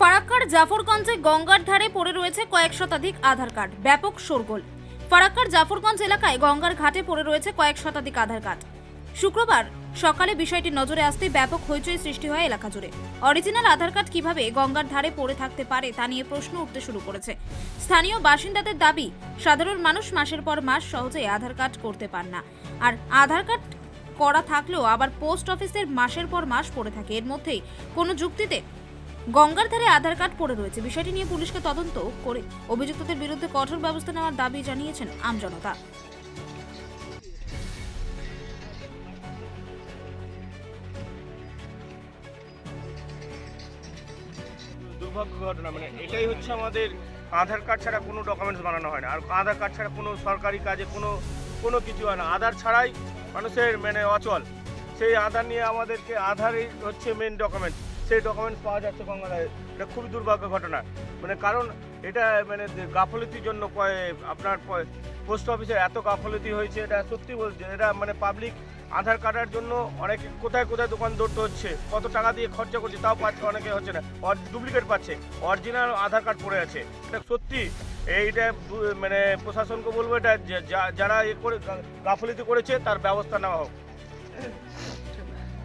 ফারাক্কার জাফরগঞ্জে গঙ্গার ধারে পড়ে রয়েছে কয়েক শতাধিক আধার কার্ড, ব্যাপক শোরগোল। ফারাক্কার জাফরগঞ্জ এলাকায় গঙ্গার ঘাটে পড়ে রয়েছে কয়েক শতাধিক আধার কার্ড। শুক্রবার সকালে বিষয়টি নজরে আসতে ব্যাপক হইচই সৃষ্টি হয় এলাকা জুড়ে। অরিজিনাল আধার কার্ড কিভাবে গঙ্গার ধারে পড়ে থাকতে পারে তা নিয়ে প্রশ্ন উঠতে শুরু করেছে। স্থানীয় বাসিন্দাদের দাবি, সাধারণ মানুষ মাসের পর মাস সহজে আধার কার্ড করতে পান না, আর আধার কার্ড করা থাকলেও আবার পোস্ট অফিসের মাসের পর মাস পড়ে থাকে। এর মধ্যেই কোনো যুক্তিতে গঙ্গার ধারে আধার কার্ড পড়ে রয়েছে। বিষয়টি নিয়ে পুলিশকে তদন্ত করে অভিযুক্তদের বিরুদ্ধে কঠোর ব্যবস্থা নেওয়ার দাবি জানিয়েছেন আমজনতা। দুর্ভাগ্য ঘটনা, মানে এটাই হচ্ছে আমাদের আধার কার্ড ছাড়া কোনো ডকুমেন্টস বানানো হয় না, আর আধার কার্ড ছাড়া কোনো সরকারি কাজে কোনো কিছু হয় না। আধার ছাড়াই মানুষের মানে অচল। সেই আধার নিয়ে আমাদেরকে আধারই হচ্ছে মেন ডকুমেন্টস, সেই ডকুমেন্টস পাওয়া যাচ্ছে গঙ্গাধারে। এটা খুবই দুর্ভাগ্য ঘটনা, মানে কারণ এটা মানে গাফলতির জন্য আপনার পোস্ট অফিসের এত গাফলতি হয়েছে। এটা সত্যি বলছে, এটা মানে পাবলিক আধার কার্ডের জন্য অনেকে কোথায় দোকান দৌড়তে হচ্ছে, কত টাকা দিয়ে খরচা করছে তাও পাচ্ছে, অনেকে হচ্ছে না, ডুপ্লিকেট পাচ্ছে, অরিজিনাল আধার কার্ড পড়ে আছে। এটা সত্যি, এইটা মানে প্রশাসনকে বলবো, এটা যারা করে গাফলতি করেছে তার ব্যবস্থা নেওয়া হোক।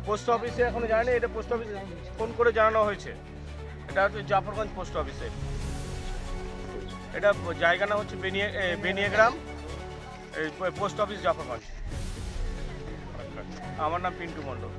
পোস্ট অফিসে এখনো জানেনি, এটা পোস্ট অফিসে ফোন করে জানানো হয়েছে। এটা হচ্ছে জাফরগঞ্জ পোস্ট অফিসে। এটা জায়গা না হচ্ছে বেনিয়াগ্রাম, পোস্ট অফিস জাফরগঞ্জ। আমার নাম পিন্টু মণ্ডল।